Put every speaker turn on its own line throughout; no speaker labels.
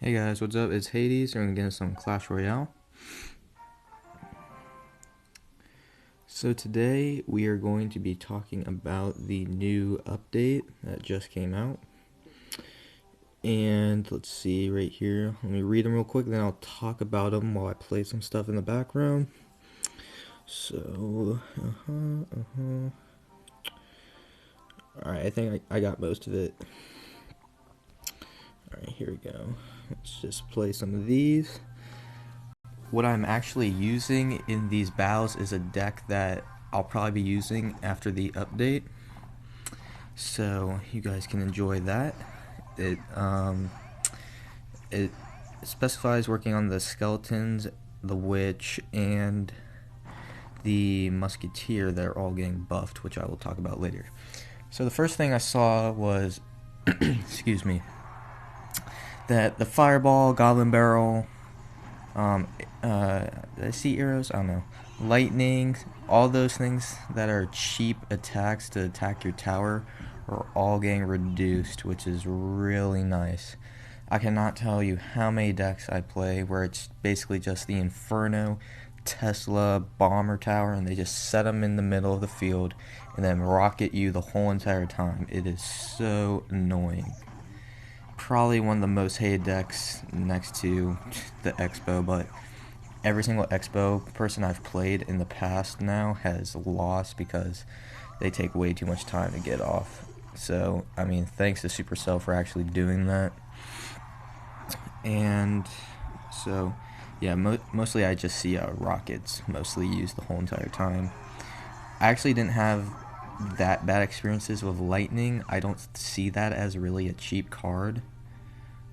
Hey guys, what's up? It's Hades. We're gonna get into some Clash Royale. So today we are going to be talking about the new update that just came out. And let's see right here. Let me read them real quick, then I'll talk about them while I play some stuff in the background. So, Alright, I think I got most of it. Alright, here we go. Let's just play some of these. What I'm actually using in these battles is a deck that I'll probably be using after the update, so you guys can enjoy that. It specifies working on the skeletons, the witch, and the musketeer. They're all getting buffed, which I will talk about later. So the first thing I saw was excuse me, that the fireball, goblin barrel, did I see arrows? I don't know. Lightning, all those things that are cheap attacks to attack your tower are all getting reduced, which is really nice. I cannot tell you how many decks I play where it's basically just the Inferno, Tesla, Bomber Tower, and they just set them in the middle of the field and then rocket you the whole entire time. It is so annoying. Probably one of the most hated decks next to the Expo, but every single Expo person I've played in the past now has lost because they take way too much time to get off. So, I mean, thanks to Supercell for actually doing that. And so, yeah, mostly I just see rockets mostly used the whole entire time. I actually didn't have that bad experiences with lightning. I don't see that as really a cheap card,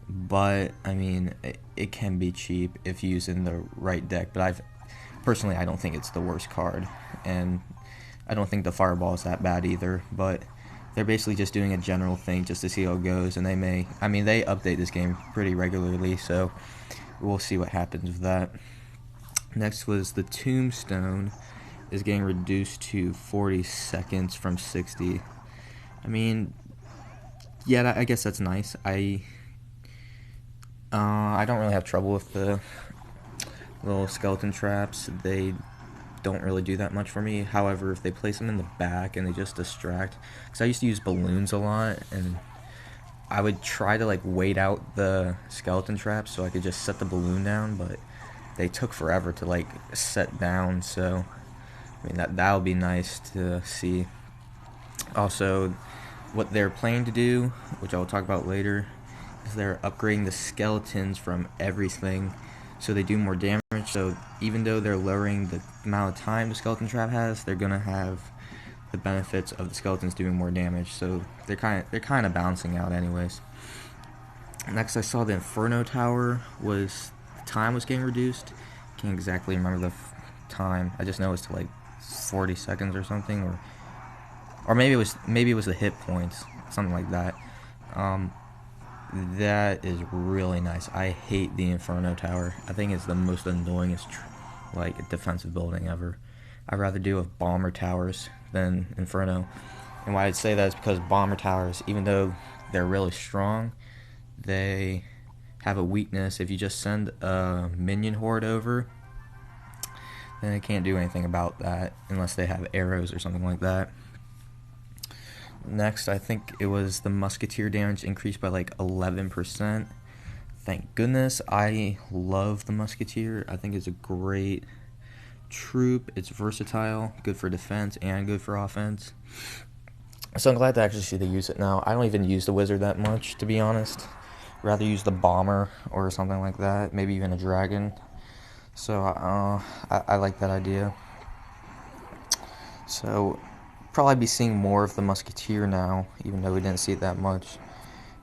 but I mean it can be cheap if used in the right deck. But I don't think it's the worst card, and I don't think the fireball is that bad either. But they're basically just doing a general thing just to see how it goes, and they update this game pretty regularly, so we'll see what happens with that. Next was the tombstone is getting reduced to 40 seconds from 60. I mean, yeah, I guess that's nice. I don't really have trouble with the little skeleton traps. They don't really do that much for me. However, if they place them in the back and they just distract, because I used to use balloons a lot, and I would try to wait out the skeleton traps so I could just set the balloon down, but they took forever to set down. So I mean that would be nice to see. Also, what they're planning to do, which I'll talk about later, is they're upgrading the skeletons from everything so they do more damage. So even though they're lowering the amount of time the skeleton trap has, they're gonna have the benefits of the skeletons doing more damage. So they're kind of balancing out anyways. Next, I saw the Inferno Tower time was getting reduced. Can't exactly remember the time. I just know it's to 40 seconds or something, or maybe it was the hit points, something like that. That is really nice. I hate the Inferno Tower. I think it's the most annoyingest defensive building ever. I'd rather deal with Bomber Towers than Inferno. And why I'd say that is because Bomber Towers, even though they're really strong, they have a weakness. If you just send a minion horde over, then they can't do anything about that unless they have arrows or something like that. Next, I think it was the musketeer damage increased by 11%. Thank goodness. I love the musketeer. I think it's a great troop. It's versatile, good for defense and good for offense. So I'm glad to actually see they use it now. I don't even use the wizard that much, to be honest. Rather use the bomber or something like that, maybe even a dragon. So I like that idea. So probably be seeing more of the musketeer now, even though we didn't see it that much.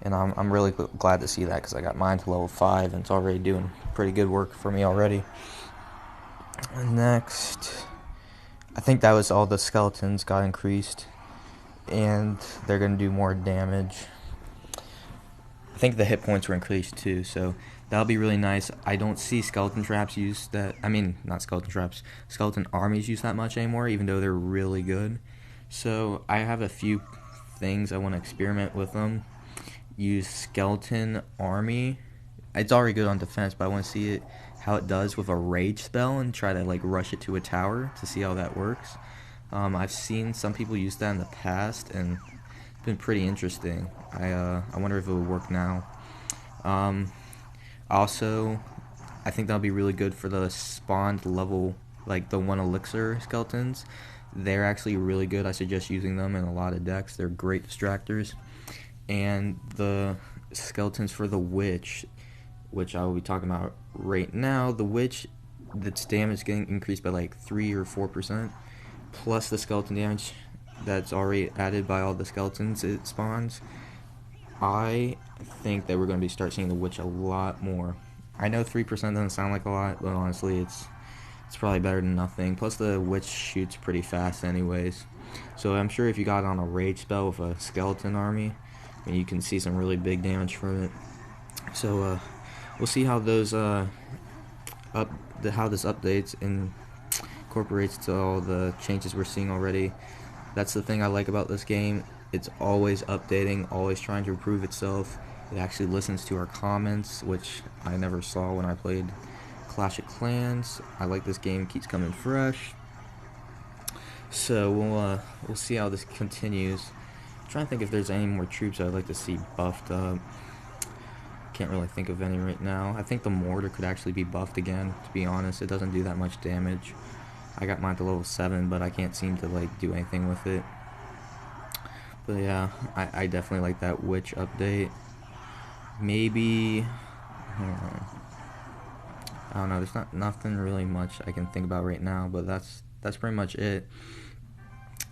And I'm really glad to see that because I got mine to level 5 and it's already doing pretty good work for me already. Next, I think that was all the skeletons got increased, and they're going to do more damage. I think the hit points were increased too, so that'll be really nice. I don't see skeleton traps used not skeleton traps, skeleton armies used that much anymore, even though they're really good. So I have a few things I want to experiment with them. Use skeleton army it's already good on defense, but I want to see it how it does with a rage spell and try to like rush it to a tower to see how that works. I've seen some people use that in the past, and it's been pretty interesting. I wonder if it would work now. Um, Also, I think that'll be really good for the spawned level, like the one elixir skeletons. They're actually really good. I suggest using them in a lot of decks. They're great distractors. And the skeletons for the witch, which I will be talking about right now. The witch, its damage getting increased by like 3 or 4%, plus the skeleton damage that's already added by all the skeletons it spawns. I think that we're going to be start seeing the witch a lot more. I know 3% doesn't sound like a lot, but honestly, it's probably better than nothing. Plus, the witch shoots pretty fast, anyways. So I'm sure if you got on a rage spell with a skeleton army, I mean, you can see some really big damage from it. So we'll see how those how this updates and incorporates to all the changes we're seeing already. That's the thing I like about this game. It's always updating, always trying to improve itself. It actually listens to our comments, which I never saw when I played Clash of Clans. I like this game, keeps coming fresh. So we'll see how this continues. I'm trying to think if there's any more troops I'd like to see buffed up. Can't really think of any right now. I think the mortar could actually be buffed again, to be honest. It doesn't do that much damage. I got mine to level 7, but I can't seem to like do anything with it. But yeah, I definitely like that witch update. Maybe I don't know. There's nothing really much I can think about right now, but that's pretty much it.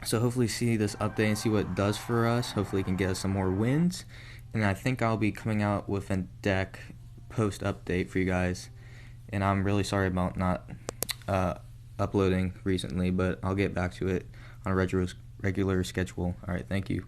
So hopefully see this update and see what it does for us. Hopefully it can get us some more wins. And I think I'll be coming out with a deck post update for you guys. And I'm really sorry about not uploading recently, but I'll get back to it on a regular schedule. Alright, thank you.